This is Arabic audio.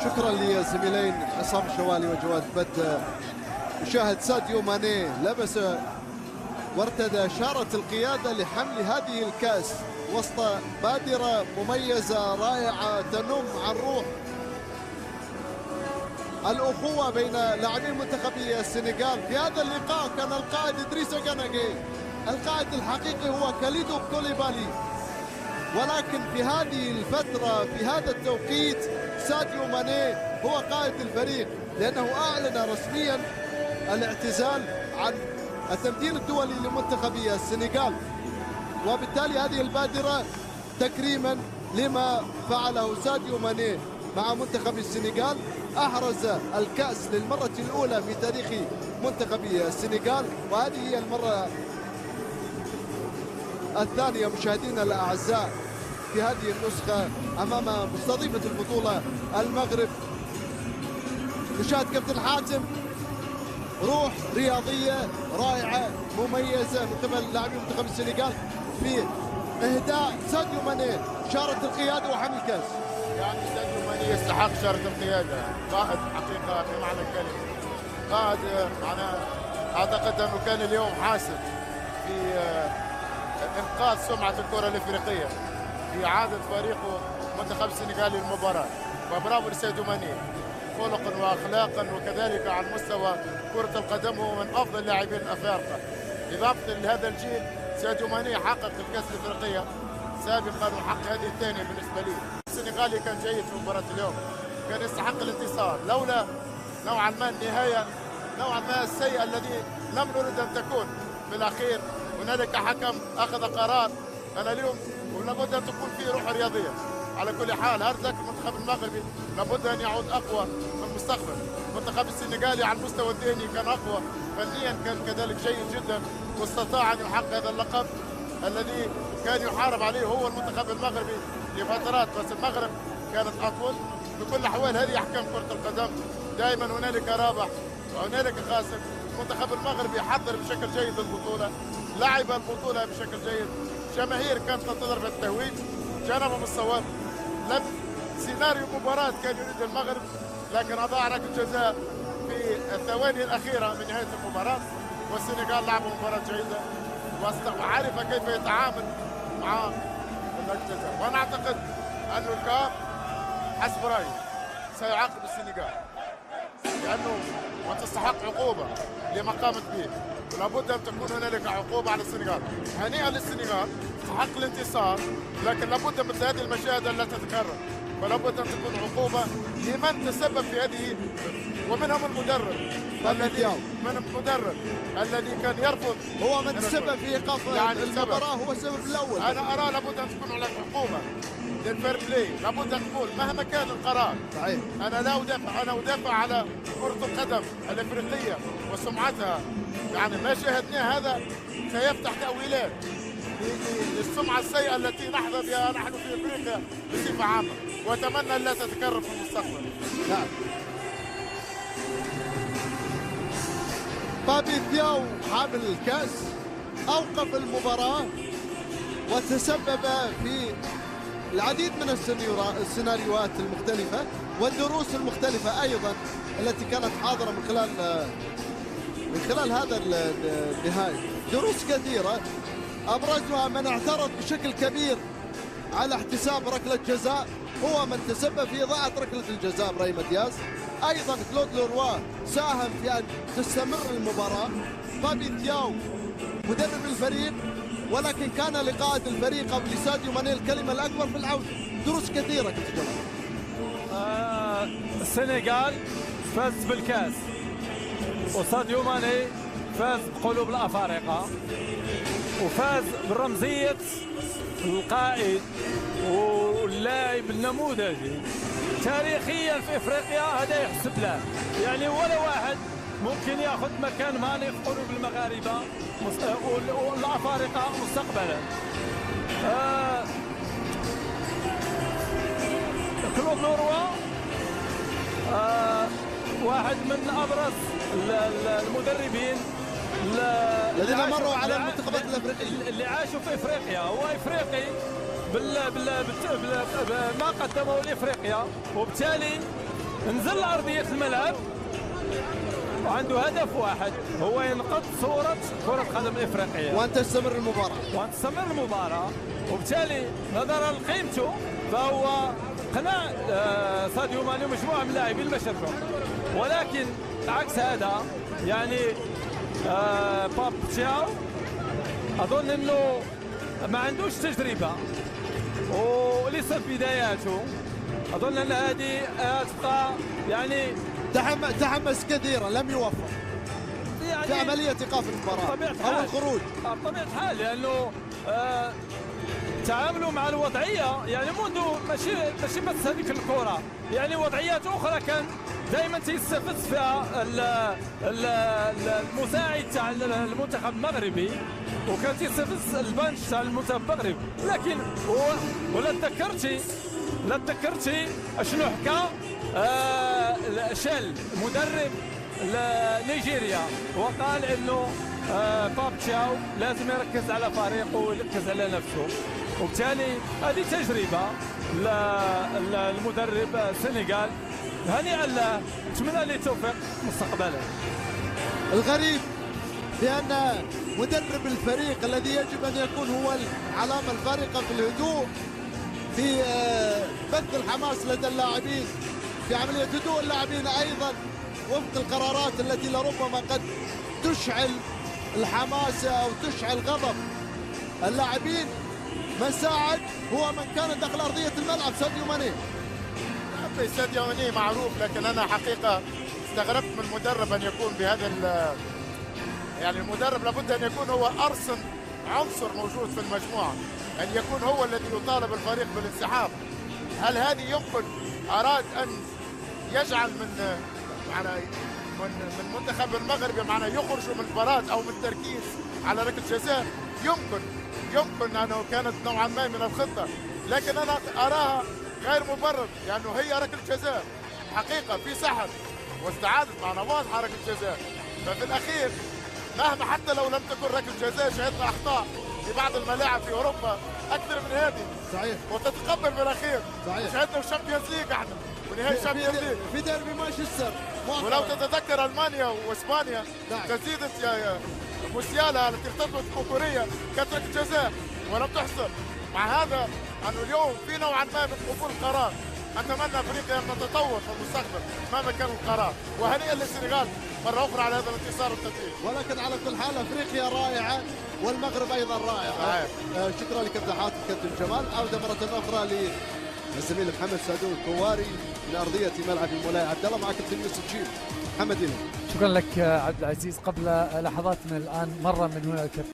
شكرا للزميلين عصام الشوالي وجواد بد. نشاهد ساديو ماني لبس وارتدى شارة القيادة لحمل هذه الكأس وسط بادرة مميزة رائعة تنم عن روح الأخوة بين لاعبي منتخبي السنغال. في هذا اللقاء كان القائد إدريس غناغي، القائد الحقيقي هو كاليدو كوليبالي، ولكن في هذه الفترة في هذا التوقيت ساديو ماني هو قائد الفريق، لأنه أعلن رسميا الاعتزال عن التمثيل الدولي لمنتخب السنغال، وبالتالي هذه البادرة تكريما لما فعله ساديو ماني مع منتخب السنغال. أحرز الكأس للمرة الأولى في تاريخ منتخب السنغال، وهذه هي المرة الثانية مشاهدينا الأعزاء في هذه النسخة أمام مستضيفة البطولة المغرب. نشاهد كابتن حاتم روح رياضية رائعة مميزة من قبل لاعبي منتخب السنغال في إهداء ساديو ماني شارة القيادة وحمل الكأس. يعني ساديو ماني يستحق شارة القيادة، قائد حقيقة بمعنى الكلمة، قائد معناه أعتقد أنه كان اليوم حاسم في إنقاذ سمعة الكرة الإفريقية في إعادة فريقه منتخب السنغال للمباراة، فبرافو لساديو ماني خلقا واخلاقا وكذلك على مستوى كرة القدم هو من افضل اللاعبين الافارقة. اضافة لهذا الجيل ساديو ماني حقق الكأس الافريقية سابقا وحقق هذه الثانية بالنسبة لي. السنغالي كان جيد في مباراة اليوم، كان يستحق الانتصار لولا نوعا ما النهاية نوعا ما السيئة الذي لم نرد ان تكون. في الاخير هنالك حكم اخذ قرار انا اليوم ولابد ان تكون فيه روح رياضية. على كل حال هارد لك المنتخب المغربي لابد ان يعود اقوى في المستقبل. المنتخب السنغالي على المستوى الذهني كان اقوى، فنيا كان كذلك جيد جدا، واستطاع ان يحقق هذا اللقب الذي كان يحارب عليه هو المنتخب المغربي لفترات، بس المغرب كانت اطول. بكل الاحوال هذه احكام كرة القدم، دائما هنالك رابح وهنالك خاسر. المنتخب المغربي حضر بشكل جيد للبطولة، لعب البطولة بشكل جيد، جماهير كانت تنتظر في التهويج، جانبهم الصواب. لم سيناريو مباراة كان يريد المغرب، لكن أضاع ركلة جزاء في الثواني الأخيرة من نهاية المباراة، والسنغال لعبوا مباراة جيدة وعرف كيف يتعامل مع ركلة الجزاء. وأنا أعتقد أن الكاف حسب رأيي سيعاقب السنغال لأنه وتستحق عقوبة لما قامت به، ولابد أن تكون هنالك عقوبة على السنغال. هنيئا للسنغال تحقق الانتصار، لكن لابد مثل هذه المشاهد لا تتكرر، فلابد ان تكون عقوبه لمن تسبب في هذه، ومنهم المدرب الذي كان يرفض، هو من تسبب في ايقاف يعني المباراه، هو السبب الاول. انا ارى لابد ان تكون هناك عقوبه للفير بلاي، لابد ان تقول مهما كان القرار. صحيح. انا ادافع على كره القدم الافريقيه وسمعتها، يعني ما شاهدناه هذا سيفتح تاويلات للسمعة السيئة التي نحظى بها نحن في افريقيا بصفة عامة، واتمنى ان لا تتكرر في المستقبل. نعم. بابي ثياو حامل الكأس اوقف المباراة وتسبب في العديد من السيناريوهات المختلفة والدروس المختلفة ايضا التي كانت حاضرة من خلال هذا النهائي. دروس كثيرة أبرزها من اعترض بشكل كبير على احتساب ركلة جزاء، هو من تسبب في إضاعة ركلة الجزاء إبراهيم دياز. أيضا كلود لوروا ساهم في أن تستمر المباراة. فابي ثياو مدرب الفريق، ولكن كان لقائد الفريق قبل ساديو ماني الكلمة الأكبر في العودة. دروس كثيرة كتجمع. السنغال فاز بالكاس، وساديو ماني فاز بقلوب الأفارقة، وفاز برمزية القائد واللاعب النموذجي تاريخيا في افريقيا. هذا يحسب له، يعني ولا واحد ممكن ياخذ مكان ماني في قلوب المغاربة والأفارقة مستقبلا. كلود لوروا واحد من ابرز المدربين الذين مروا على المنتخبات الافريقيه اللي عاشوا في افريقيا. هو افريقي ما قدمه لافريقيا، وبالتالي نزل لأرضية الملعب وعنده هدف واحد، هو ينقض صورة كرة قدم إفريقية وأن تستمر المباراة. وتستمر المباراة، وبالتالي نظرا لقيمته فهو قناع ساديو ماني ومجموعة من اللاعبين باش يرجعوا. ولكن عكس هذا يعني باب تياو أظن أنه ما عندوش تجربة ولسه في بداياته. أظن أن هذه تبقى يعني تحمس كثيرا، لم يوفق يعني في عملية إيقاف المباراة أو الخروج بطبيعة الحال، لأنه تعاملوا مع الوضعية يعني منذ ماشي بس هذيك الكرة، يعني وضعيات أخرى كان دائما تيستفز فيها المساعد تاع المنتخب المغربي، وكان تيستفز البنش تاع المنتخب المغربي. لكن هو ولا تذكرتي شنو حكى شل مدرب نيجيريا، وقال انه باب تشاو لازم يركز على فريقه ويركز على نفسه. وبالتالي هذه تجربه للمدرب السنغال، هنيئا له، نتمنى له التوفيق مستقبلا. الغريب بأن مدرب الفريق الذي يجب أن يكون هو العلامة الفارقة في الهدوء، في بث الحماس لدى اللاعبين، في عملية هدوء اللاعبين أيضا وفق القرارات التي لربما قد تشعل الحماسة أو تشعل غضب اللاعبين، من ساعد هو من كان داخل أرضية الملعب ساديو ماني. ساديو ماني معروف، لكن أنا حقيقة استغربت من المدرب أن يكون بهذا يعني المدرب لابد أن يكون هو أرسن عنصر موجود في المجموعة، أن يكون هو الذي يطالب الفريق بالانسحاب. هل هذه يمكن أراد أن يجعل من منتخب المغرب يخرجوا من المباراة أو من التركيز على ركلة جزاء؟ يمكن أنه كانت نوعا ما من الخطة، لكن أنا أراها غير مبرر، لأنه هي ركلة جزاء حقيقة في سحر واستعادت واضحة ركلة جزاء. ففي الأخير مهما حتى لو لم تكن ركلة جزاء شهدنا أخطاء في بعض الملاعب في أوروبا أكثر من هذه. صحيح. وتتقبل بالأخير. صحيح. شهدنا الشامبيونز ليج احنا ونهائي الشامبيونز ليج في ديربي مانشستر، ولو تتذكر ألمانيا وإسبانيا تسديدة موسيالا التي ارتطمت كوكوريا كانت ركلة جزاء ولم تحصل. مع هذا أنه اليوم في نوعا ما من قبول القرار. أتمنى أفريقيا أن تتطور في المستقبل مهما كان القرار، وهنيئا للسنغال مرة أخرى على هذا الانتصار والتتويج. ولكن على كل حال أفريقيا رائعة والمغرب أيضا رائع. شكرا لكابتن حاتم كابتن جمال. عودة مرة أخرى للزميل محمد سعدون الكواري من أرضية ملعب مولاي عبد الله. معك كابتن يوسف جيل. محمد إلي. شكرا لك عبد العزيز. قبل لحظات من الآن مرة من هنا الكابتن